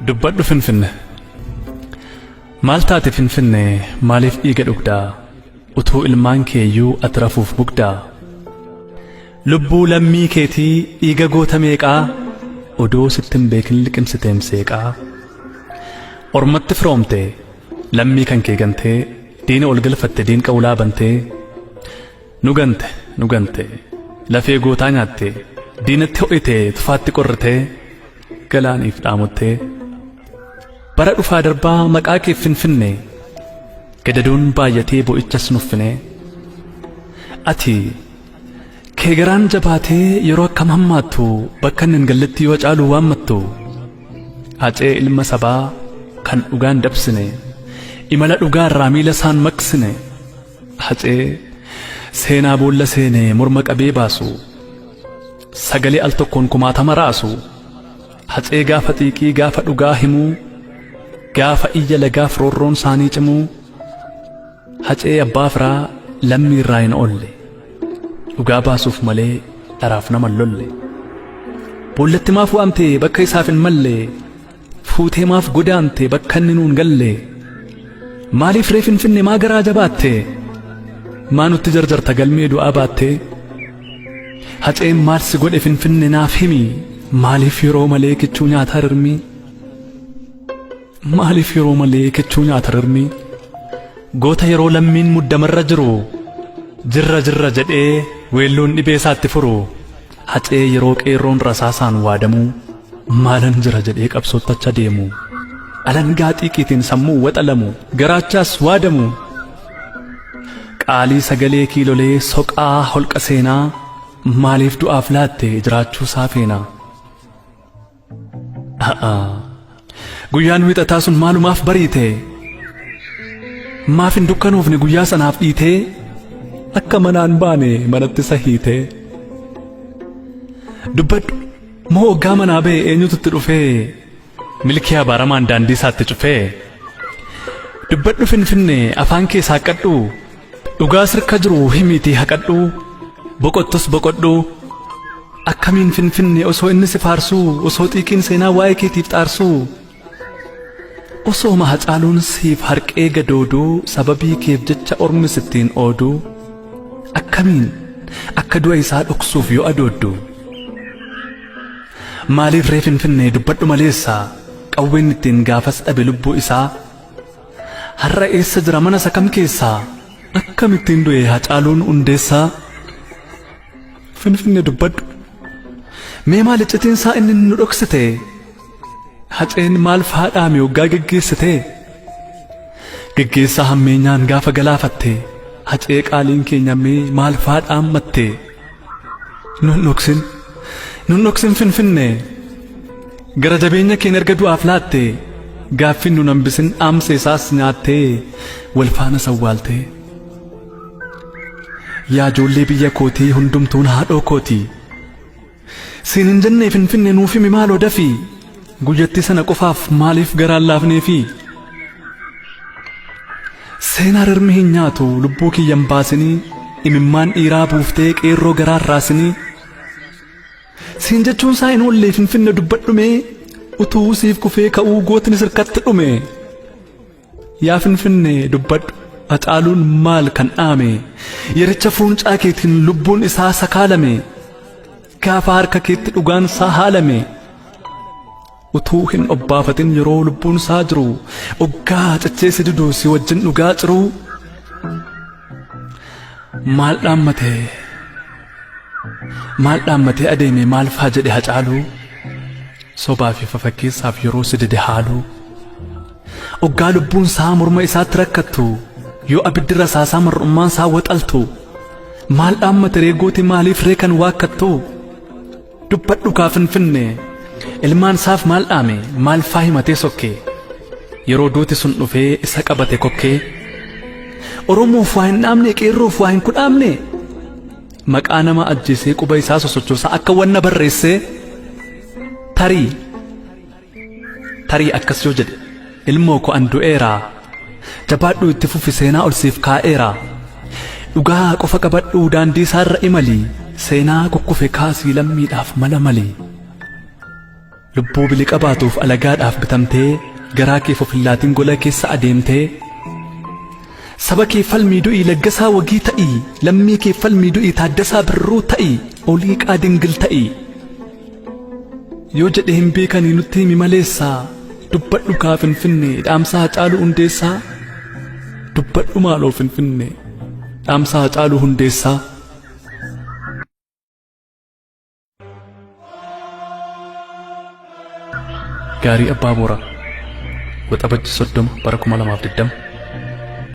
Dubbadhu Finfinne maal taate Finfinne maaliif dhiiga dhugdaa utuu ilmaan keeyyuu ati rafuuf bugdaa lubbuu lammii keetii dhiiga goota meeqaa odoo sittin beekin liqimsiteen seeqaa ormatti firoomte lammii kan kee gantee diina ol galfatte diin qawlaa bantee nu gante lafee gootaa nyaatte diinatti ho'ite tufaatti qorrite galaaniif dhaamottee bara dhufaa darbaa maqaa kee Finfinne gadadoon baay'atee bo'ichas nuffine ati kee garaan jabaatee yeroo akkam hammaattu bakka hin galletti yoo caalu waammattu hacee ilma sabaa kan dhugaan dabsine imala dhugaa irraa miila isaan maqsine hacee seenaa boolla seene morma qabee baasu sagalee al tokkoon kumaatama raasu hacee gaafa xiiqii gaafa dhugaa himuu gaafa iyya lagaaf roorroon isaanii cimuu hacee abbaa firaa lammii irraa hin oolle dhugaa baasuuf malee dharaaf nama lolle boollatti maaf waamte bakka isaaf hin malle fuutee maaf godaante bakka inni nuun galle maaliif ree Finfinne maa garaa jabaatte maa nutti jarjarta galmee du'aa baatte haceen maal si godhe Finfinne naaf himi maaliif yeroo malee kichuu nyaata rirmi maaliif yeroo malee kichuu nyaata rirmi goota yeroo lammiin muddamarra jiru jirra jedhee weelloon dhibee isaatti furu hacee yeroo qeerroon rasaasaan waadamu maalan jira jedhee qabsoottacha deemu alangaa xiiqiitiin sammuu waxalamu garaachaas waadamu qaalii sagalee kiilolee soqaa holqa seenaa maaliif du'aaf laatte jiraachuu saafeenaa guyyaan wixataa sun maalumaaf bariite maaf hin dukkanoofne guyyaa sanaaf dhiitee akka manaan baane manatti sahiite dubbadhu moo hoggaa manaa ba'e eenyututti dhufee milkii abaaramaan daandii isaatti cufee dubbadhu Finfinne afaan kee saaqadhu dhugaa sirka jiru himiitii haqadhu boqottus boqodhu akkamiin Finfinne osoo inni si faarsuu osoo xiiqiin seenaa waa'ee keetiif xaarsuu osoo mahacaaluun siif harqee gadooduu sababii keef jecha ormi sittiin ooduu akkamiin akka du'a isaa dhoksuuf yoo adooddu maaliif ree Finfinne dubbadhu maleessaa qawween ittiin gaafas dhabe lubbuu isaa har'a eessa jira mana isa kam keessaa akkamittiin du'e hacaaluun hundeessaa Finfinne dubbadhu mee maal icciitiinsaa inni nu dhoksite haceen maal faadhaame waggaa geggeessite geggeessaa hammeenyaan gaafa galaafatte hacee qaaliin keenya mee maal faadhaammatte nun dhoksin Finfinne gara jabeenya keen erga du'aaf laatte gaaffin nun hambisin dhaamsa isaas nyaattee wal faana sawwaalte yaa ijoollee biyya kootii hundumtuun haadhoo kootii siin hin jenne Finfinne nuuf himi maaloo dafii guyyatti sana qofaaf maaliif garaan laafneefi seenaa rirmi hin nyaatu lubbuu kiyyan baasinii imimmaan dhiiraa buuftee qeerroo garaan raasinii siin jechuun isaa hin oolle Finfinne dubbadhumee utuu siif kufee ka'uu gootni sirkatti dhume yaa Finfinne dubbadhu hacaaluun maal kan dhaame yericha fuuncaa keetiin lubbuun isaa sakaalame gaafa harka keetti dhugaan isaa haalame utuu hin obbaafatin yeroo lubbuun isaa jiru oggaa cachee si diduu si wajjin dhugaa jiru maal dhaammatee adeeme maal faa jedhe hacaaluu sobaa fi fafakkeessaaf yeroo si dide haaluu oggaa lubbuun isaa morma isaatti rakkattu yoo abiddi rasaasaa mar'ummaan isaa waxaltu maal dhaammate reegooti maaliif ree kan waakkattu dubbadhu kaa Finfinne ilmaan isaaf maal dhaame maal faa himatee sokkee yeroo duuti sun dhufee isa qabate kokkee oromoof waa hin dhaamne qeerroof waa hin kudhaamne maqaa nama ajjeesee quba isaa sosochoosaa akka wanna barreessee tarii akkas yoo jedhe ilmoo ko an du'eeraa jabaadhu itti fufi seenaa ol siif kaa'eeraa dhugaa qofa qabadhu daandii isaarra imali seenaa kukkufe kaasii lammiidhaaf mala malee lubbuu biliqa baatuuf alagaadhaaf bitamtee garaa kee fofillaatiin gola keessa adeemtee saba kee falmii du'ii laggasaa wagii ta'ii lammii kee falmii du'ii taaddasaa birruu ta'ii olii qaadingil ta'ii yoo jedhe hin beekanii nutti himi maleessaa dubbadhu kaa Finfinnee dhaamsaa Haacaaluu Hundeessaa dubbadhu maaloo Finfinnee dhaamsaa Haacaaluu Hundeessaa. Gaarii Abbaa Booraa Waxabajji 30 bara 2020